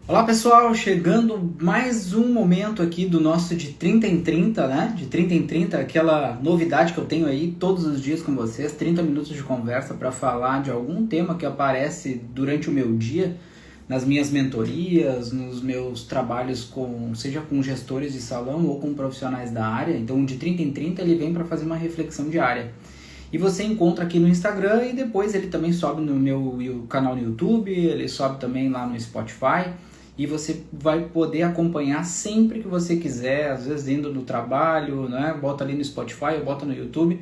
Olá pessoal, chegando mais um momento aqui do nosso de 30 em 30, né? De 30 em 30, aquela novidade que eu tenho aí todos os dias com vocês, 30 minutos de conversa para falar de algum tema que aparece durante o meu dia, nas minhas mentorias, nos meus trabalhos seja com gestores de salão ou com profissionais da área. Então, de 30 em 30 ele vem para fazer uma reflexão diária. E você encontra aqui no Instagram e depois ele também sobe no meu canal no YouTube, ele sobe também lá no Spotify. E você vai poder acompanhar sempre que você quiser, às vezes indo no trabalho, né? Bota ali no Spotify ou bota no YouTube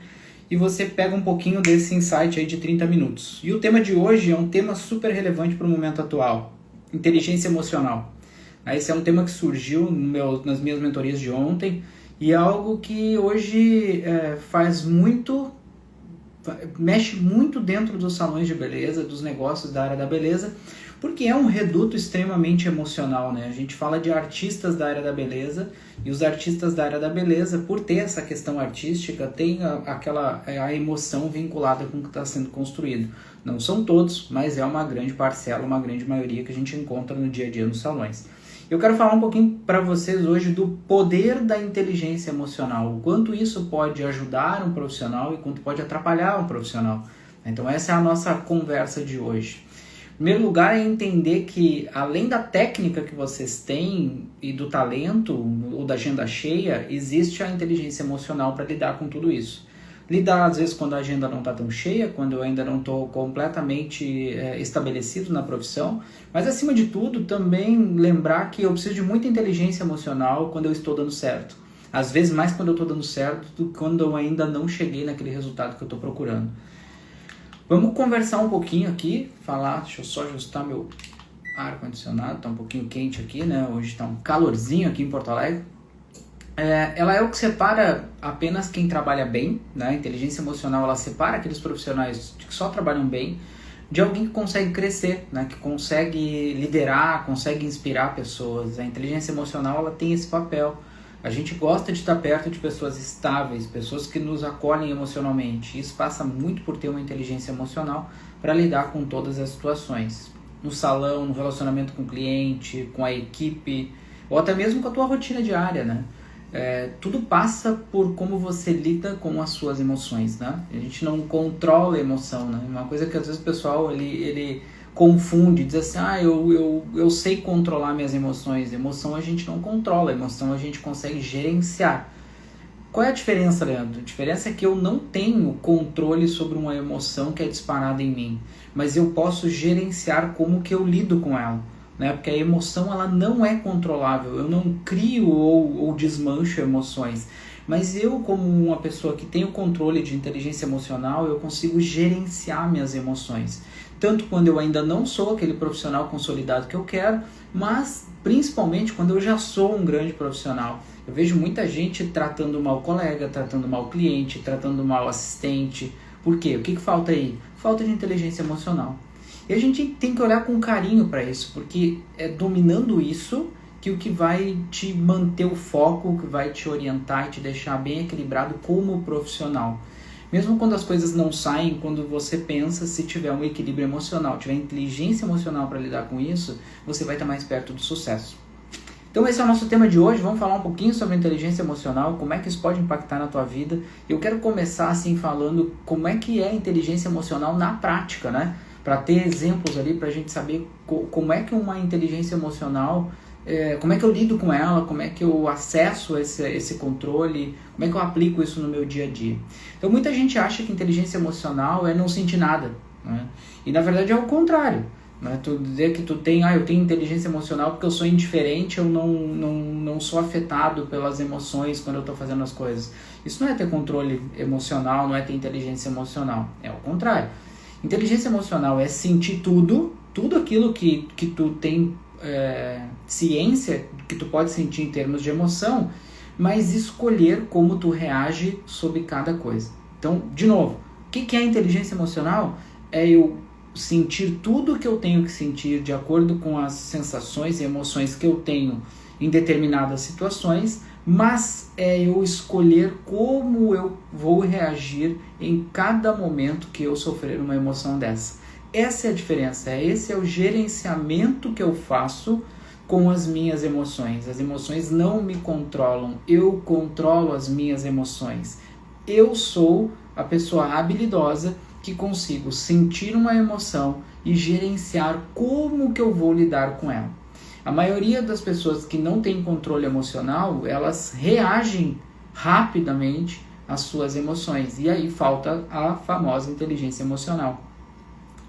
e você pega um pouquinho desse insight aí de 30 minutos. E o tema de hoje é um tema super relevante para o momento atual, inteligência emocional. Esse é um tema que surgiu nas minhas mentorias de ontem e é algo que hoje mexe muito dentro dos salões de beleza, dos negócios da área da beleza, porque é um reduto extremamente emocional, né? A gente fala de artistas da área da beleza, e os artistas da área da beleza, por ter essa questão artística, tem a emoção vinculada com o que está sendo construído. Não são todos, mas é uma grande parcela, uma grande maioria que a gente encontra no dia a dia nos salões. Eu quero falar um pouquinho para vocês hoje do poder da inteligência emocional, o quanto isso pode ajudar um profissional e quanto pode atrapalhar um profissional. Então essa é a nossa conversa de hoje. Em primeiro lugar é entender que além da técnica que vocês têm e do talento ou da agenda cheia, existe a inteligência emocional para lidar com tudo isso. Lidar às vezes quando a agenda não está tão cheia, quando eu ainda não estou completamente estabelecido na profissão, mas acima de tudo também lembrar que eu preciso de muita inteligência emocional quando eu estou dando certo. Às vezes mais quando eu estou dando certo do que quando eu ainda não cheguei naquele resultado que eu estou procurando. Vamos conversar um pouquinho aqui, deixa eu só ajustar meu ar-condicionado, tá um pouquinho quente aqui, né? Hoje tá um calorzinho aqui em Porto Alegre. Ela é o que separa apenas quem trabalha bem, né? A inteligência emocional, ela separa aqueles profissionais que só trabalham bem de alguém que consegue crescer, né? Que consegue liderar, consegue inspirar pessoas. A inteligência emocional, ela tem esse papel. A gente gosta de estar perto de pessoas estáveis, pessoas que nos acolhem emocionalmente. Isso passa muito por ter uma inteligência emocional para lidar com todas as situações. No salão, no relacionamento com o cliente, com a equipe, ou até mesmo com a tua rotina diária, né? Tudo passa por como você lida com as suas emoções, né? A gente não controla a emoção, né? Uma coisa que às vezes o pessoal ele confunde, diz assim, eu sei controlar minhas emoções. Emoção a gente não controla, emoção a gente consegue gerenciar. Qual é a diferença, Leandro? A diferença é que eu não tenho controle sobre uma emoção que é disparada em mim, mas eu posso gerenciar como que eu lido com ela, né? Porque a emoção ela não é controlável, eu não crio ou desmancho emoções, mas eu, como uma pessoa que tem o controle de inteligência emocional, eu consigo gerenciar minhas emoções. Tanto quando eu ainda não sou aquele profissional consolidado que eu quero, mas principalmente quando eu já sou um grande profissional. Eu vejo muita gente tratando mal o colega, tratando mal o cliente, tratando mal o assistente. Por quê? O que falta aí? Falta de inteligência emocional. E a gente tem que olhar com carinho para isso, porque é dominando isso que o que vai te manter o foco, o que vai te orientar e te deixar bem equilibrado como profissional. Mesmo quando as coisas não saem, quando você pensa, se tiver um equilíbrio emocional, tiver inteligência emocional para lidar com isso, você vai estar mais perto do sucesso. Então esse é o nosso tema de hoje, vamos falar um pouquinho sobre inteligência emocional, como é que isso pode impactar na tua vida. Eu quero começar assim falando como é que é a inteligência emocional na prática, né? Para ter exemplos ali, para a gente saber como é que uma inteligência emocional, como é que eu lido com ela, como é que eu acesso esse controle, como é que eu aplico isso no meu dia a dia. Então muita gente acha que inteligência emocional é não sentir nada, né? E na verdade é o contrário, né? Tu dizer que eu tenho inteligência emocional porque eu sou indiferente, eu não sou afetado pelas emoções quando eu estou fazendo as coisas. Isso não é ter controle emocional, não é ter inteligência emocional, é o contrário. Inteligência emocional é sentir tudo aquilo que tu tem ciência que tu pode sentir em termos de emoção, mas escolher como tu reage sobre cada coisa. Então, de novo, o que é inteligência emocional? É eu sentir tudo que eu tenho que sentir de acordo com as sensações e emoções que eu tenho em determinadas situações, mas é eu escolher como eu vou reagir em cada momento que eu sofrer uma emoção dessa. Essa é a diferença, esse é o gerenciamento que eu faço com as minhas emoções. As emoções não me controlam, eu controlo as minhas emoções. Eu sou a pessoa habilidosa que consigo sentir uma emoção e gerenciar como que eu vou lidar com ela. A maioria das pessoas que não têm controle emocional, elas reagem rapidamente às suas emoções. E aí falta a famosa inteligência emocional.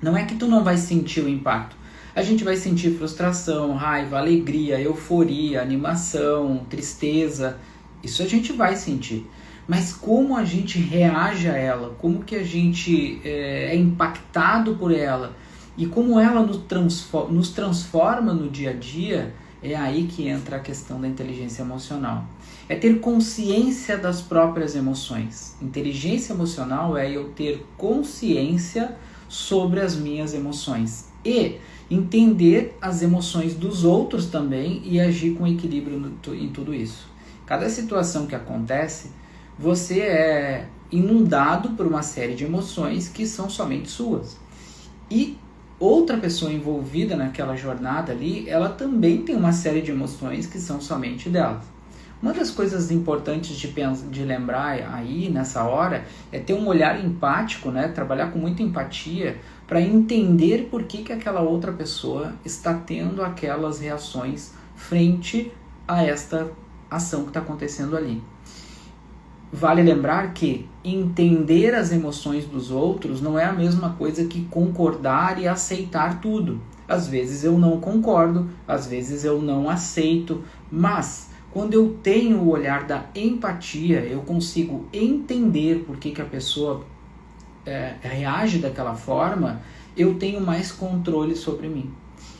Não é que tu não vai sentir o impacto. A gente vai sentir frustração, raiva, alegria, euforia, animação, tristeza. Isso a gente vai sentir. Mas como a gente reage a ela, como que a gente é impactado por ela e como ela nos transforma no dia a dia, é aí que entra a questão da inteligência emocional. É ter consciência das próprias emoções. Inteligência emocional é eu ter consciência sobre as minhas emoções e entender as emoções dos outros também e agir com equilíbrio em tudo isso. Cada situação que acontece, você é inundado por uma série de emoções que são somente suas. E outra pessoa envolvida naquela jornada ali, ela também tem uma série de emoções que são somente dela. Uma das coisas importantes de lembrar aí nessa hora é ter um olhar empático, né? Trabalhar com muita empatia para entender por que aquela outra pessoa está tendo aquelas reações frente a esta ação que está acontecendo ali. Vale lembrar que entender as emoções dos outros não é a mesma coisa que concordar e aceitar tudo. Às vezes eu não concordo, às vezes eu não aceito, mas quando eu tenho o olhar da empatia, eu consigo entender por que a pessoa reage daquela forma, eu tenho mais controle sobre mim.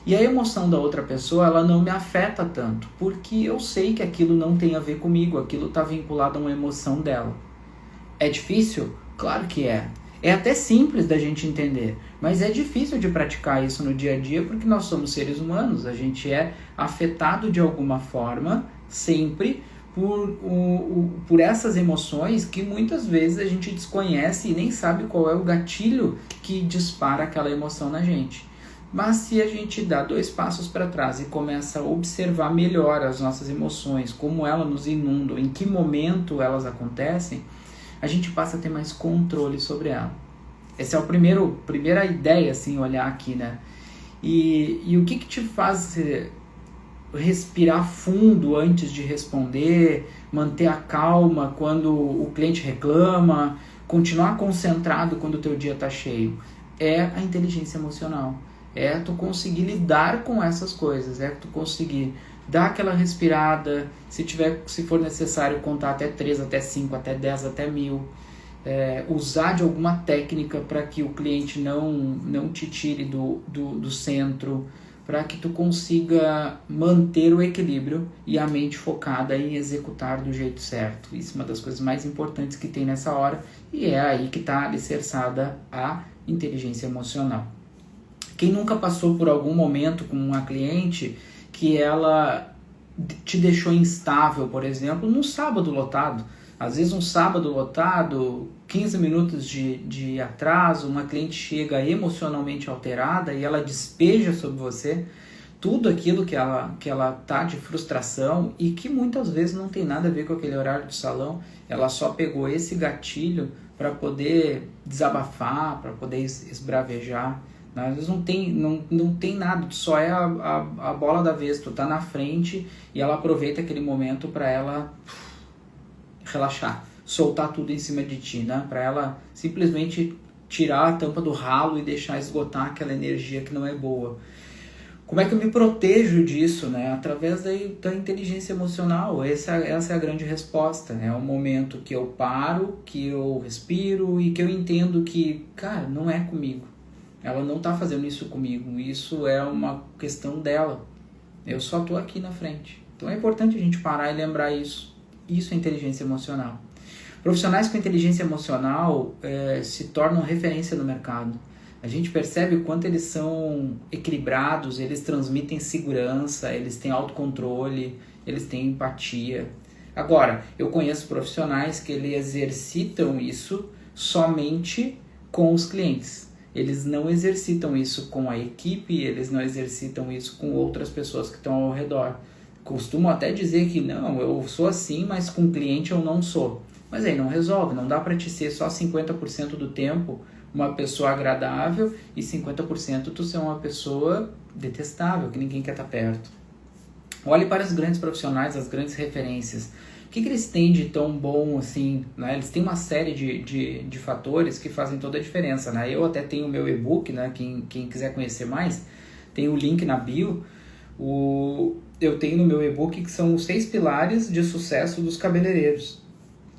E a emoção da outra pessoa, ela não me afeta tanto, porque eu sei que aquilo não tem a ver comigo, aquilo está vinculado a uma emoção dela. É difícil? Claro que é. É até simples da gente entender, mas é difícil de praticar isso no dia a dia porque nós somos seres humanos, a gente é afetado de alguma forma, sempre, por essas emoções que muitas vezes a gente desconhece e nem sabe qual é o gatilho que dispara aquela emoção na gente. Mas se a gente dá 2 passos para trás e começa a observar melhor as nossas emoções, como elas nos inundam, em que momento elas acontecem, a gente passa a ter mais controle sobre ela. Essa é a primeira ideia, assim, olhar aqui, né? E o que te faz respirar fundo antes de responder, manter a calma quando o cliente reclama, continuar concentrado quando o teu dia está cheio? É a inteligência emocional. É tu conseguir lidar com essas coisas, é tu conseguir dar aquela respirada, se for necessário contar até 3, até 5, até 10, até 1000, usar de alguma técnica para que o cliente não te tire do centro, para que tu consiga manter o equilíbrio e a mente focada em executar do jeito certo. Isso é uma das coisas mais importantes que tem nessa hora e é aí que está alicerçada a inteligência emocional. Quem nunca passou por algum momento com uma cliente que ela te deixou instável, por exemplo, num sábado lotado? Às vezes um sábado lotado, 15 minutos de atraso, uma cliente chega emocionalmente alterada e ela despeja sobre você tudo aquilo que ela tá de frustração e que muitas vezes não tem nada a ver com aquele horário de salão. Ela só pegou esse gatilho para poder desabafar, para poder esbravejar. Às vezes não tem nada, só é a bola da vez, tu tá na frente e ela aproveita aquele momento para ela relaxar, soltar tudo em cima de ti, né? Para ela simplesmente tirar a tampa do ralo e deixar esgotar aquela energia que não é boa. Como é que eu me protejo disso, né? Através da inteligência emocional. Essa é a grande resposta. É um momento que eu paro, que eu respiro e que eu entendo que, cara, não é comigo. Ela não está fazendo isso comigo. Isso é uma questão dela. Eu só estou aqui na frente. Então é importante a gente parar e lembrar isso. Isso é inteligência emocional. Profissionais com inteligência emocional se tornam referência no mercado. A gente percebe o quanto eles são equilibrados, eles transmitem segurança, eles têm autocontrole, eles têm empatia. Agora, eu conheço profissionais que eles exercitam isso somente com os clientes. eles não exercitam isso com a equipe, eles não exercitam isso com outras pessoas que estão ao redor. Costumam até dizer que não, eu sou assim, mas com cliente eu não sou. Mas aí não resolve, não dá para te ser só 50% do tempo uma pessoa agradável e 50% tu ser uma pessoa detestável, que ninguém quer estar perto. Olhe para os grandes profissionais, as grandes referências. O que eles têm de tão bom assim, né? Eles têm uma série de fatores que fazem toda a diferença, né? Eu até tenho o meu e-book, né? Quem quiser conhecer mais, tem o link na bio. Eu tenho no meu e-book que são os 6 pilares de sucesso dos cabeleireiros.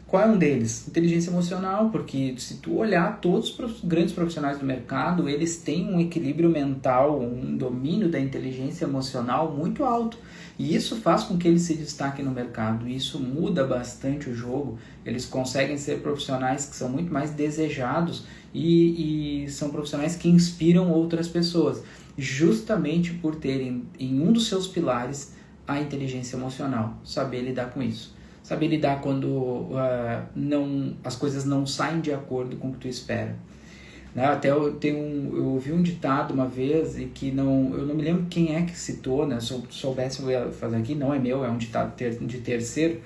Qual é um deles? Inteligência emocional, porque se tu olhar todos os grandes profissionais do mercado, eles têm um equilíbrio mental, um domínio da inteligência emocional muito alto. E isso faz com que eles se destaquem no mercado. Isso muda bastante o jogo. Eles conseguem ser profissionais que são muito mais desejados e são profissionais que inspiram outras pessoas, justamente por terem em um dos seus pilares a inteligência emocional, saber lidar com isso. Saber lidar quando as coisas não saem de acordo com o que tu espera. Né? Até eu ouvi um ditado uma vez e que eu não me lembro quem é que citou, né? Se eu soubesse eu ia fazer aqui, não é meu, é um ditado de terceiro,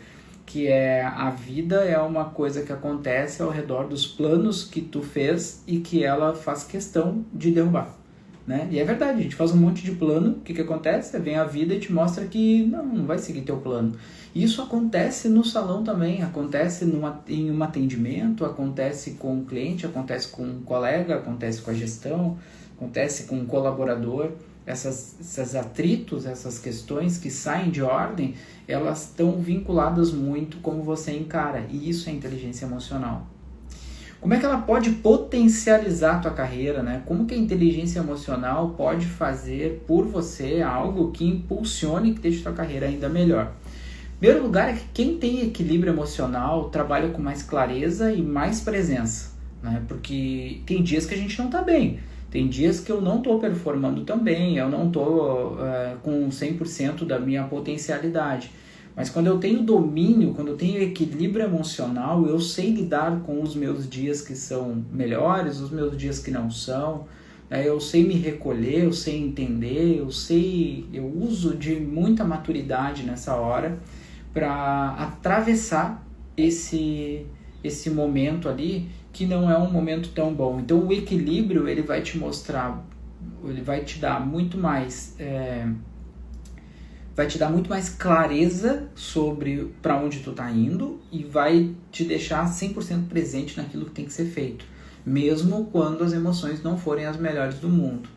que é: a vida é uma coisa que acontece ao redor dos planos que tu fez e que ela faz questão de derrubar. Né? E é verdade, a gente faz um monte de plano, o que acontece? Vem a vida e te mostra que não vai seguir teu plano. Isso acontece no salão também, acontece em um atendimento, acontece com o cliente, acontece com um colega, acontece com a gestão, acontece com um colaborador. Esses atritos, essas questões que saem de ordem, elas estão vinculadas muito como você encara, e isso é inteligência emocional. Como é que ela pode potencializar a tua carreira, né? Como que a inteligência emocional pode fazer por você algo que impulsione e que deixe a tua carreira ainda melhor? Em primeiro lugar é que quem tem equilíbrio emocional trabalha com mais clareza e mais presença, né? Porque tem dias que a gente não está bem, tem dias que eu não estou performando tão bem, eu não estou com 100% da minha potencialidade. Mas quando eu tenho domínio, quando eu tenho equilíbrio emocional, eu sei lidar com os meus dias que são melhores, os meus dias que não são, né? Eu sei me recolher, eu sei entender, eu uso de muita maturidade nessa hora para atravessar esse momento ali que não é um momento tão bom. Então o equilíbrio ele vai te mostrar, ele vai te dar muito mais clareza sobre para onde tu tá indo e vai te deixar 100% presente naquilo que tem que ser feito, mesmo quando as emoções não forem as melhores do mundo.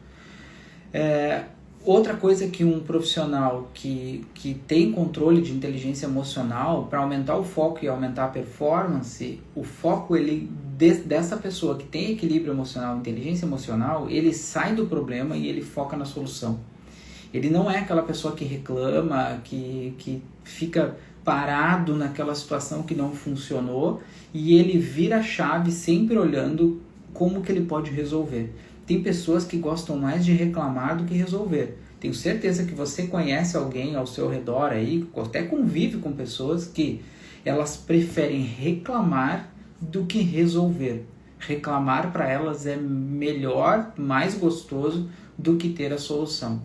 Outra coisa que um profissional que tem controle de inteligência emocional, para aumentar o foco e aumentar a performance, o foco dessa pessoa que tem equilíbrio emocional, inteligência emocional, ele sai do problema e ele foca na solução. Ele não é aquela pessoa que reclama, que fica parado naquela situação que não funcionou e ele vira a chave sempre olhando como que ele pode resolver. Tem pessoas que gostam mais de reclamar do que resolver. Tenho certeza que você conhece alguém ao seu redor aí, até convive com pessoas que elas preferem reclamar do que resolver. Reclamar para elas é melhor, mais gostoso do que ter a solução.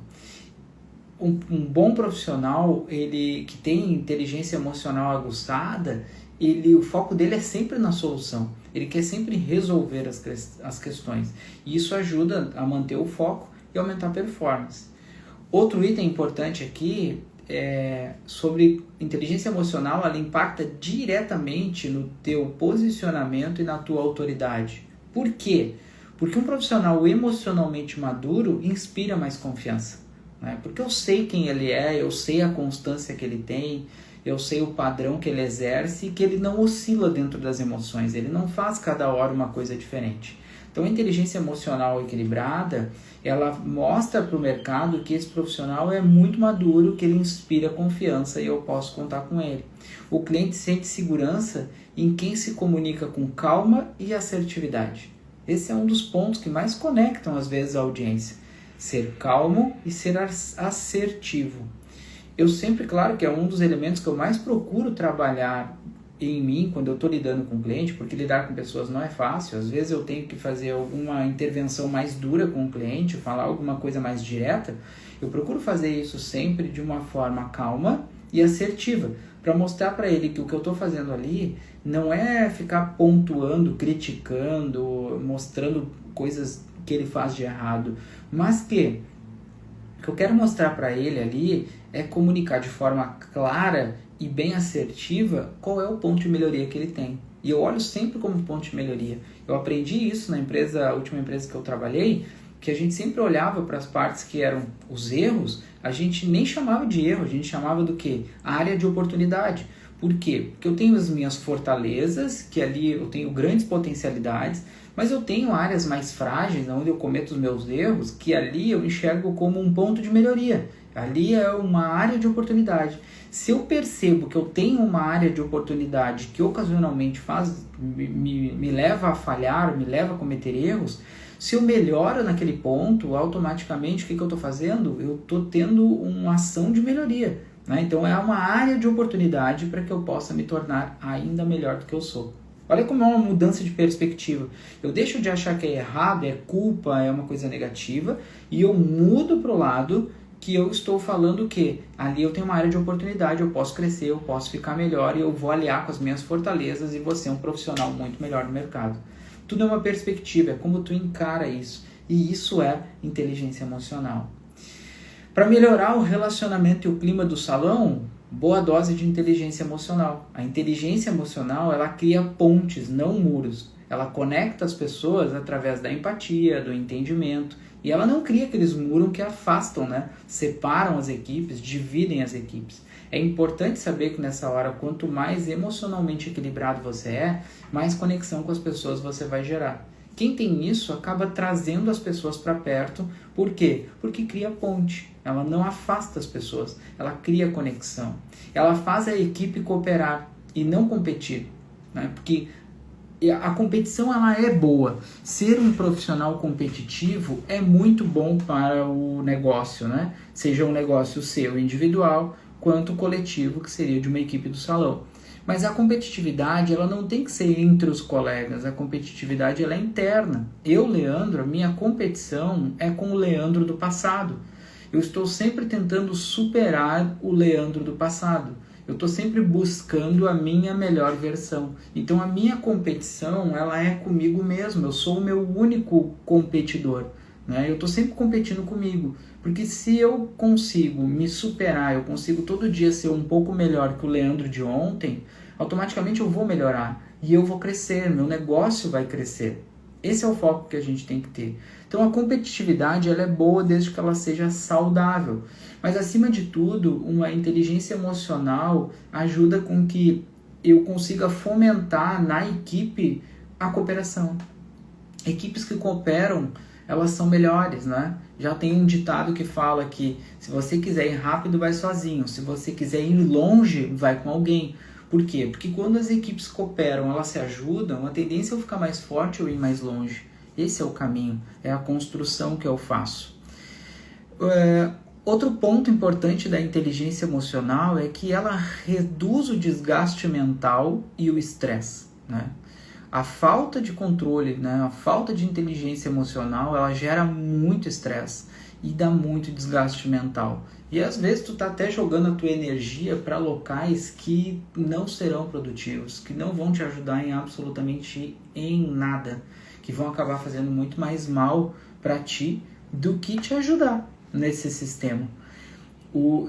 Um bom profissional, ele que tem inteligência emocional aguçada, o foco dele é sempre na solução. Ele quer sempre resolver as questões. E isso ajuda a manter o foco e aumentar a performance. Outro item importante aqui é sobre inteligência emocional, ela impacta diretamente no teu posicionamento e na tua autoridade. Por quê? Porque um profissional emocionalmente maduro inspira mais confiança. Porque eu sei quem ele é, eu sei a constância que ele tem, eu sei o padrão que ele exerce e que ele não oscila dentro das emoções, ele não faz cada hora uma coisa diferente. Então a inteligência emocional equilibrada, ela mostra para o mercado que esse profissional é muito maduro, que ele inspira confiança e eu posso contar com ele. O cliente sente segurança em quem se comunica com calma e assertividade. Esse é um dos pontos que mais conectam às vezes a audiência. Ser calmo e ser assertivo. Eu sempre, claro que é um dos elementos que eu mais procuro trabalhar em mim quando eu estou lidando com o cliente, porque lidar com pessoas não é fácil. Às vezes eu tenho que fazer alguma intervenção mais dura com o cliente, falar alguma coisa mais direta. Eu procuro fazer isso sempre de uma forma calma e assertiva, para mostrar para ele que o que eu estou fazendo ali não é ficar pontuando, criticando, mostrando coisas que ele faz de errado, mas que o que eu quero mostrar para ele ali é comunicar de forma clara e bem assertiva qual é o ponto de melhoria que ele tem. E eu olho sempre como ponto de melhoria. Eu aprendi isso na empresa, a última empresa que eu trabalhei, que a gente sempre olhava para as partes que eram os erros, a gente nem chamava de erro, a gente chamava do quê? A área de oportunidade. Por quê? Porque eu tenho as minhas fortalezas, que ali eu tenho grandes potencialidades, mas eu tenho áreas mais frágeis, onde eu cometo os meus erros, que ali eu enxergo como um ponto de melhoria. Ali é uma área de oportunidade. Se eu percebo que eu tenho uma área de oportunidade que ocasionalmente me leva a falhar, me leva a cometer erros, se eu melhoro naquele ponto, automaticamente o que eu estou fazendo? Eu estou tendo uma ação de melhoria. Né? Então é uma área de oportunidade para que eu possa me tornar ainda melhor do que eu sou. Olha como é uma mudança de perspectiva. Eu deixo de achar que é errado, é culpa, é uma coisa negativa, e eu mudo para o lado que eu estou falando que ali eu tenho uma área de oportunidade, eu posso crescer, eu posso ficar melhor, e eu vou aliar com as minhas fortalezas e vou ser um profissional muito melhor no mercado. Tudo é uma perspectiva, é como tu encara isso. E isso é inteligência emocional. Para melhorar o relacionamento e o clima do salão, boa dose de inteligência emocional. A inteligência emocional, ela cria pontes, não muros. Ela conecta as pessoas através da empatia, do entendimento. E ela não cria aqueles muros que afastam, né? Separam as equipes, dividem as equipes. É importante saber que nessa hora, quanto mais emocionalmente equilibrado você é, mais conexão com as pessoas você vai gerar. Quem tem isso acaba trazendo as pessoas para perto. Por quê? Porque cria ponte. Ela não afasta as pessoas, ela cria conexão. Ela faz a equipe cooperar e não competir. Né? Porque a competição ela é boa. Ser um profissional competitivo é muito bom para o negócio, né? Seja um negócio seu individual, quanto coletivo, que seria de uma equipe do salão. Mas a competitividade ela não tem que ser entre os colegas, a competitividade ela é interna. Eu, Leandro, a minha competição é com o Leandro do passado. Eu estou sempre tentando superar o Leandro do passado. Eu estou sempre buscando a minha melhor versão. Então a minha competição ela é comigo mesmo, eu sou o meu único competidor. Né? Eu estou sempre competindo comigo, porque se eu consigo me superar, eu consigo todo dia ser um pouco melhor que o Leandro de ontem, automaticamente eu vou melhorar e eu vou crescer, meu negócio vai crescer. Esse é o foco que a gente tem que ter. Então a competitividade ela é boa desde que ela seja saudável, mas acima de tudo, uma inteligência emocional ajuda com que eu consiga fomentar na equipe a cooperação. Equipes que cooperam elas são melhores, né? Já tem um ditado que fala que se você quiser ir rápido, vai sozinho. Se você quiser ir longe, vai com alguém. Por quê? Porque quando as equipes cooperam, elas se ajudam, a tendência é eu ficar mais forte ou ir mais longe. Esse é o caminho, é a construção que eu faço. Outro ponto importante da inteligência emocional é que ela reduz o desgaste mental e o estresse, né? A falta de controle, né, a falta de inteligência emocional, ela gera muito estresse e dá muito desgaste mental. E às vezes tu tá até jogando a tua energia para locais que não serão produtivos, que não vão te ajudar em absolutamente em nada, que vão acabar fazendo muito mais mal para ti do que te ajudar nesse sistema.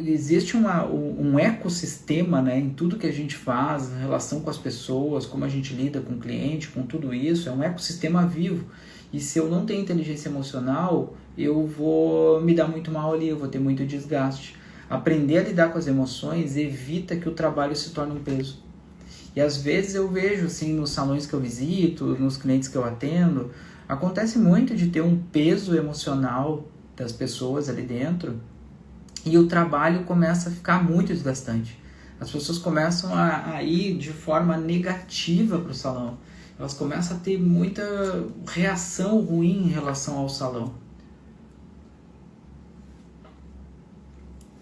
Existe um ecossistema, né, em tudo que a gente faz, em relação com as pessoas, como a gente lida com o cliente, com tudo isso, é um ecossistema vivo. E se eu não tenho inteligência emocional, eu vou me dar muito mal ali, eu vou ter muito desgaste. Aprender a lidar com as emoções evita que o trabalho se torne um peso. E às vezes eu vejo, assim, nos salões que eu visito, nos clientes que eu atendo, acontece muito de ter um peso emocional das pessoas ali dentro, e o trabalho começa a ficar muito desgastante. As pessoas começam a ir de forma negativa para o salão. Elas começam a ter muita reação ruim em relação ao salão.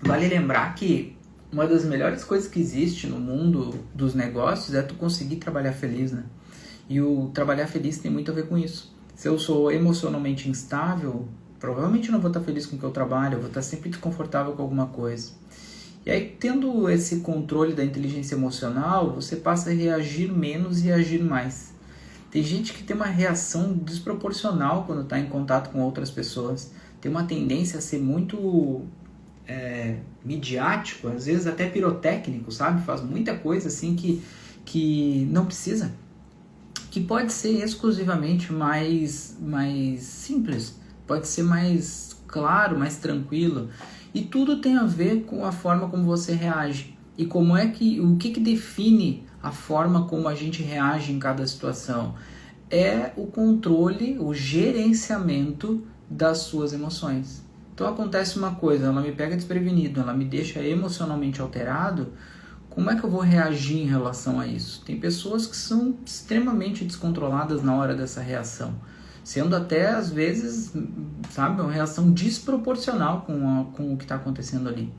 Vale lembrar que uma das melhores coisas que existe no mundo dos negócios é tu conseguir trabalhar feliz, né? E o trabalhar feliz tem muito a ver com isso. Se eu sou emocionalmente instável, provavelmente não vou estar feliz com o que eu trabalho, eu vou estar sempre desconfortável com alguma coisa. E aí, tendo esse controle da inteligência emocional, você passa a reagir menos e agir mais. Tem gente que tem uma reação desproporcional quando está em contato com outras pessoas. Tem uma tendência a ser muito midiático, às vezes até pirotécnico, sabe? Faz muita coisa assim que não precisa. Que pode ser exclusivamente mais simples, pode ser mais claro, mais tranquilo. E tudo tem a ver com a forma como você reage. E o que define a forma como a gente reage em cada situação? É o controle, o gerenciamento das suas emoções. Então acontece uma coisa, ela me pega desprevenido, ela me deixa emocionalmente alterado. Como é que eu vou reagir em relação a isso? Tem pessoas que são extremamente descontroladas na hora dessa reação, sendo até, às vezes, sabe, uma reação desproporcional com o que está acontecendo ali.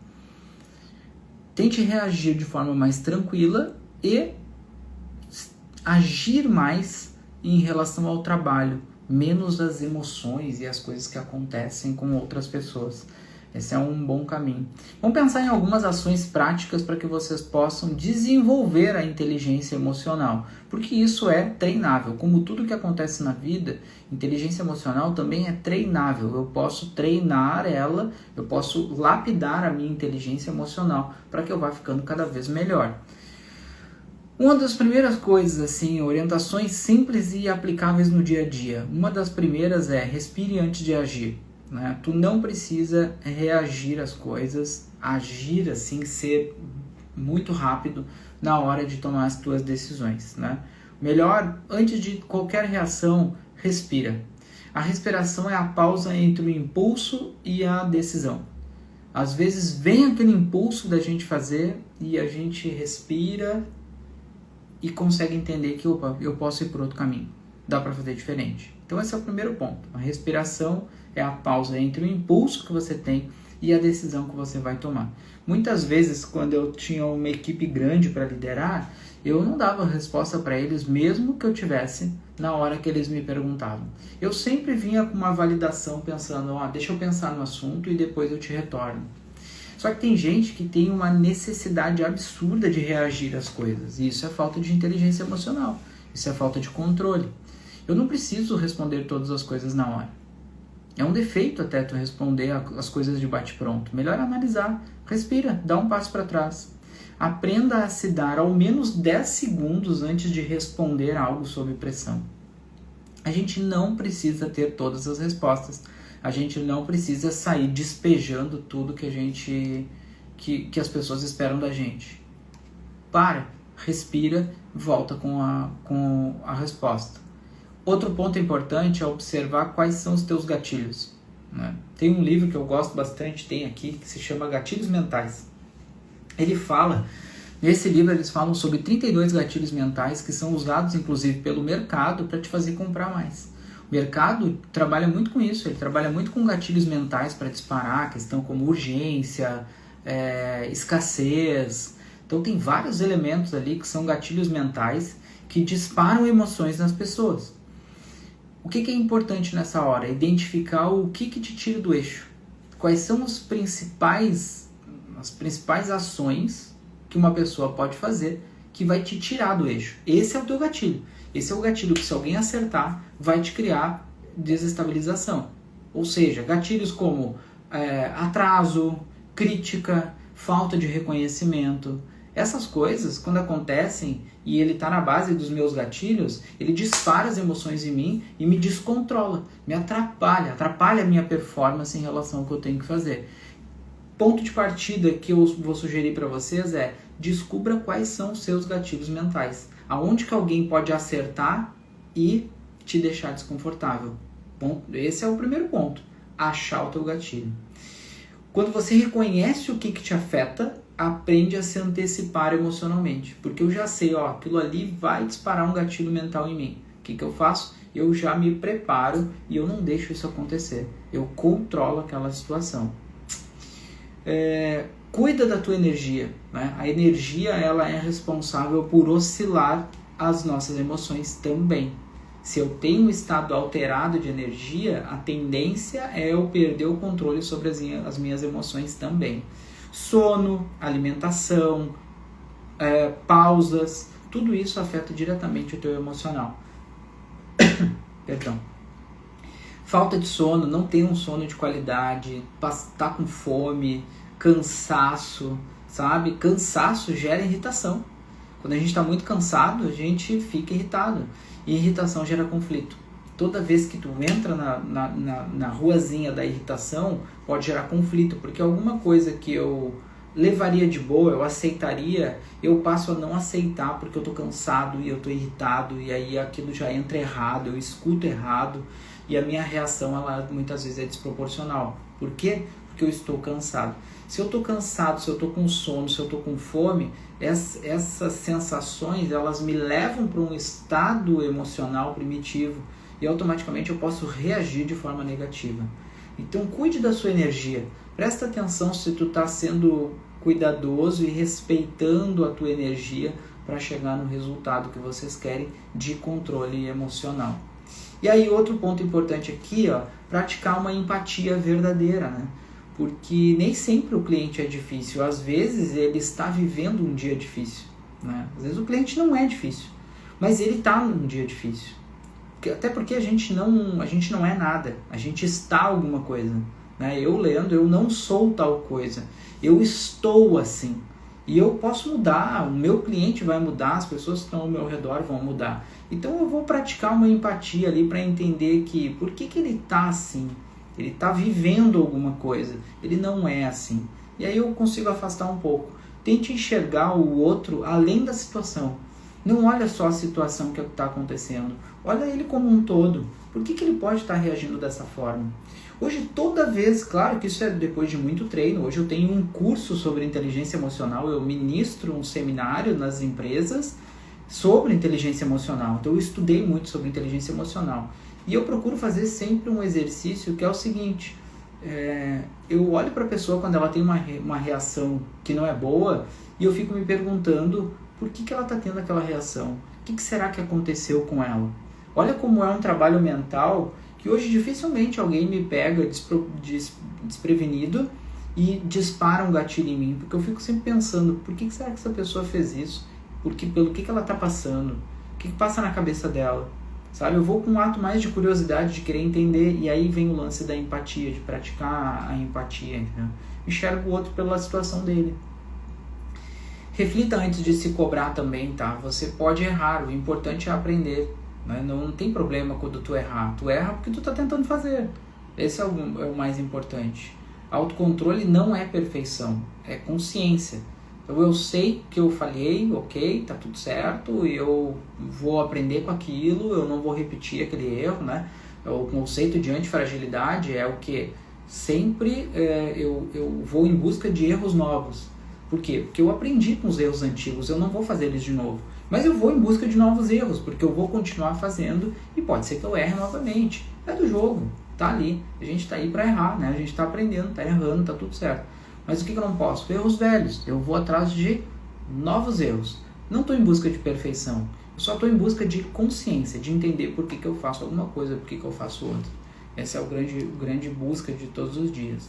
Tente reagir de forma mais tranquila e agir mais em relação ao trabalho, menos as emoções e as coisas que acontecem com outras pessoas. Esse é um bom caminho. Vamos pensar em algumas ações práticas para que vocês possam desenvolver a inteligência emocional, porque isso é treinável. Como tudo que acontece na vida, inteligência emocional também é treinável. Eu posso treinar ela, eu posso lapidar a minha inteligência emocional para que eu vá ficando cada vez melhor. Uma das primeiras coisas, assim, orientações simples e aplicáveis no dia a dia. Uma das primeiras é respire antes de agir. Né? Tu não precisa reagir às coisas, agir assim, ser muito rápido na hora de tomar as tuas decisões. Né? Melhor, antes de qualquer reação, respira. A respiração é a pausa entre o impulso e a decisão. Às vezes vem aquele impulso da gente fazer e a gente respira e consegue entender que, opa, eu posso ir por outro caminho, dá para fazer diferente. Então esse é o primeiro ponto. A respiração é a pausa entre o impulso que você tem e a decisão que você vai tomar. Muitas vezes, quando eu tinha uma equipe grande para liderar, eu não dava resposta para eles, mesmo que eu tivesse na hora que eles me perguntavam. Eu sempre vinha com uma validação pensando, deixa eu pensar no assunto e depois eu te retorno. Só que tem gente que tem uma necessidade absurda de reagir às coisas. E isso é falta de inteligência emocional. Isso é falta de controle. Eu não preciso responder todas as coisas na hora. É um defeito até tu responder as coisas de bate-pronto. Melhor analisar. Respira, dá um passo para trás. Aprenda a se dar ao menos 10 segundos antes de responder algo sob pressão. A gente não precisa ter todas as respostas. A gente não precisa sair despejando tudo que as pessoas esperam da gente. Para, respira, volta com a resposta. Outro ponto importante é observar quais são os teus gatilhos. Né? Tem um livro que eu gosto bastante, tem aqui, que se chama Gatilhos Mentais. Nesse livro eles falam sobre 32 gatilhos mentais que são usados inclusive pelo mercado para te fazer comprar mais. O mercado trabalha muito com isso, ele trabalha muito com gatilhos mentais para disparar, questão como urgência, escassez. Então tem vários elementos ali que são gatilhos mentais que disparam emoções nas pessoas. O que é importante nessa hora? Identificar o que te tira do eixo. Quais são as principais ações que uma pessoa pode fazer que vai te tirar do eixo. Esse é o teu gatilho. Esse é o gatilho que, se alguém acertar, vai te criar desestabilização. Ou seja, gatilhos como atraso, crítica, falta de reconhecimento. Essas coisas, quando acontecem e ele está na base dos meus gatilhos, ele dispara as emoções em mim e me descontrola, me atrapalha a minha performance em relação ao que eu tenho que fazer. Ponto de partida que eu vou sugerir para vocês é: descubra quais são os seus gatilhos mentais. Aonde que alguém pode acertar e te deixar desconfortável. Bom, esse é o primeiro ponto. Achar o teu gatilho. Quando você reconhece o que te afeta, aprende a se antecipar emocionalmente. Porque eu já sei, aquilo ali vai disparar um gatilho mental em mim. O que eu faço? Eu já me preparo e eu não deixo isso acontecer. Eu controlo aquela situação. Cuida da tua energia, né? A energia, ela é responsável por oscilar as nossas emoções também. Se eu tenho um estado alterado de energia, a tendência é eu perder o controle sobre as minhas emoções também. Sono, alimentação, pausas, tudo isso afeta diretamente o teu emocional. Perdão. Falta de sono, não ter um sono de qualidade, tá com fome, cansaço, sabe? Cansaço gera irritação. Quando a gente está muito cansado, a gente fica irritado. E irritação gera conflito. Toda vez que tu entra na ruazinha da irritação, pode gerar conflito, porque alguma coisa que eu levaria de boa, eu aceitaria, eu passo a não aceitar porque eu tô cansado e eu tô irritado, e aí aquilo já entra errado, eu escuto errado, e a minha reação, ela muitas vezes é desproporcional. Por quê? Porque eu estou cansado. Se eu estou cansado, se eu estou com sono, se eu estou com fome, essas sensações, elas me levam para um estado emocional primitivo e automaticamente eu posso reagir de forma negativa. Então cuide da sua energia. Presta atenção se tu está sendo cuidadoso e respeitando a tua energia para chegar no resultado que vocês querem de controle emocional. E aí outro ponto importante aqui, praticar uma empatia verdadeira, né? Porque nem sempre o cliente é difícil, às vezes ele está vivendo um dia difícil, né? Às vezes o cliente não é difícil, mas ele está num dia difícil. Até porque a gente não é nada, a gente está alguma coisa, né? Eu, Leandro, eu não sou tal coisa, eu estou assim. E eu posso mudar, o meu cliente vai mudar, as pessoas que estão ao meu redor vão mudar. Então eu vou praticar uma empatia ali para entender que por que ele está assim. Ele está vivendo alguma coisa, ele não é assim. E aí eu consigo afastar um pouco. Tente enxergar o outro além da situação. Não olha só a situação que está acontecendo, olha ele como um todo. Por que ele pode estar reagindo dessa forma? Hoje, toda vez, claro que isso é depois de muito treino, hoje eu tenho um curso sobre inteligência emocional, eu ministro um seminário nas empresas sobre inteligência emocional. Então eu estudei muito sobre inteligência emocional. E eu procuro fazer sempre um exercício que é o seguinte, eu olho para a pessoa quando ela tem uma reação que não é boa e eu fico me perguntando por que ela está tendo aquela reação, o que será que aconteceu com ela. Olha como é um trabalho mental que hoje dificilmente alguém me pega desprevenido e dispara um gatilho em mim, porque eu fico sempre pensando, por que será que essa pessoa fez isso? Pelo que ela está passando? O que passa na cabeça dela? Sabe, eu vou com um ato mais de curiosidade, de querer entender, e aí vem o lance da empatia, de praticar a empatia, né? Enxerga o outro pela situação dele. Reflita antes de se cobrar também, tá? Você pode errar, o importante é aprender, né? Não tem problema quando tu errar. Tu erra porque tu tá tentando fazer. Esse é o mais importante. Autocontrole não é perfeição, é consciência. Então eu sei que eu falhei, ok, tá tudo certo, eu vou aprender com aquilo, eu não vou repetir aquele erro, né? O conceito de antifragilidade é o que? Sempre eu vou em busca de erros novos. Por quê? Porque eu aprendi com os erros antigos, eu não vou fazer eles de novo. Mas eu vou em busca de novos erros, porque eu vou continuar fazendo e pode ser que eu erre novamente. É do jogo, tá ali. A gente tá aí para errar, né? A gente tá aprendendo, tá errando, tá tudo certo. Mas o que eu não posso? Erros velhos. Eu vou atrás de novos erros. Não estou em busca de perfeição. Eu só estou em busca de consciência, de entender por que eu faço alguma coisa, por que eu faço outra. Essa é o grande busca de todos os dias.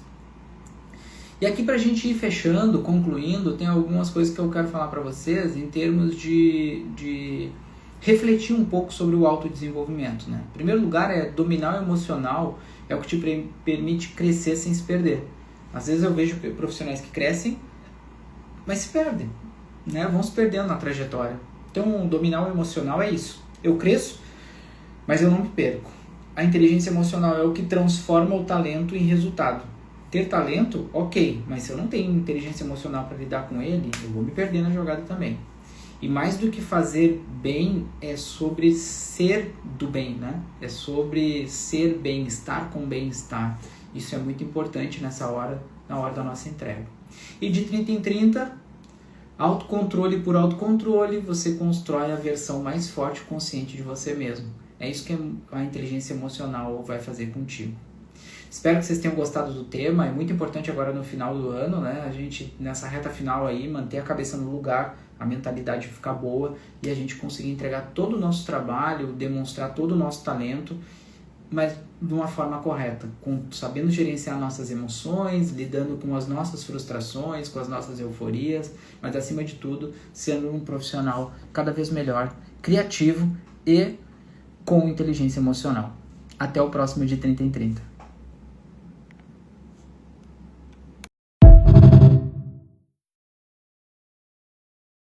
E aqui para a gente ir fechando, concluindo, tem algumas coisas que eu quero falar para vocês em termos de refletir um pouco sobre o autodesenvolvimento, né? Em primeiro lugar, dominar o emocional é o que te permite crescer sem se perder. Às vezes eu vejo profissionais que crescem, mas se perdem, né? Vão se perdendo na trajetória. Então, dominar o emocional é isso. Eu cresço, mas eu não me perco. A inteligência emocional é o que transforma o talento em resultado. Ter talento, ok, mas se eu não tenho inteligência emocional para lidar com ele, eu vou me perder na jogada também. E mais do que fazer bem, é sobre ser do bem, né? É sobre ser bem, estar com bem-estar. Isso é muito importante na hora da nossa entrega. E de 30 em 30, autocontrole por autocontrole, você constrói a versão mais forte e consciente de você mesmo. É isso que a inteligência emocional vai fazer contigo. Espero que vocês tenham gostado do tema. É muito importante agora no final do ano, né? A gente, nessa reta final aí, manter a cabeça no lugar, a mentalidade ficar boa e a gente conseguir entregar todo o nosso trabalho, demonstrar todo o nosso talento, mas de uma forma correta, sabendo gerenciar nossas emoções, lidando com as nossas frustrações, com as nossas euforias, mas acima de tudo, sendo um profissional cada vez melhor, criativo e com inteligência emocional. Até o próximo de 30 em 30.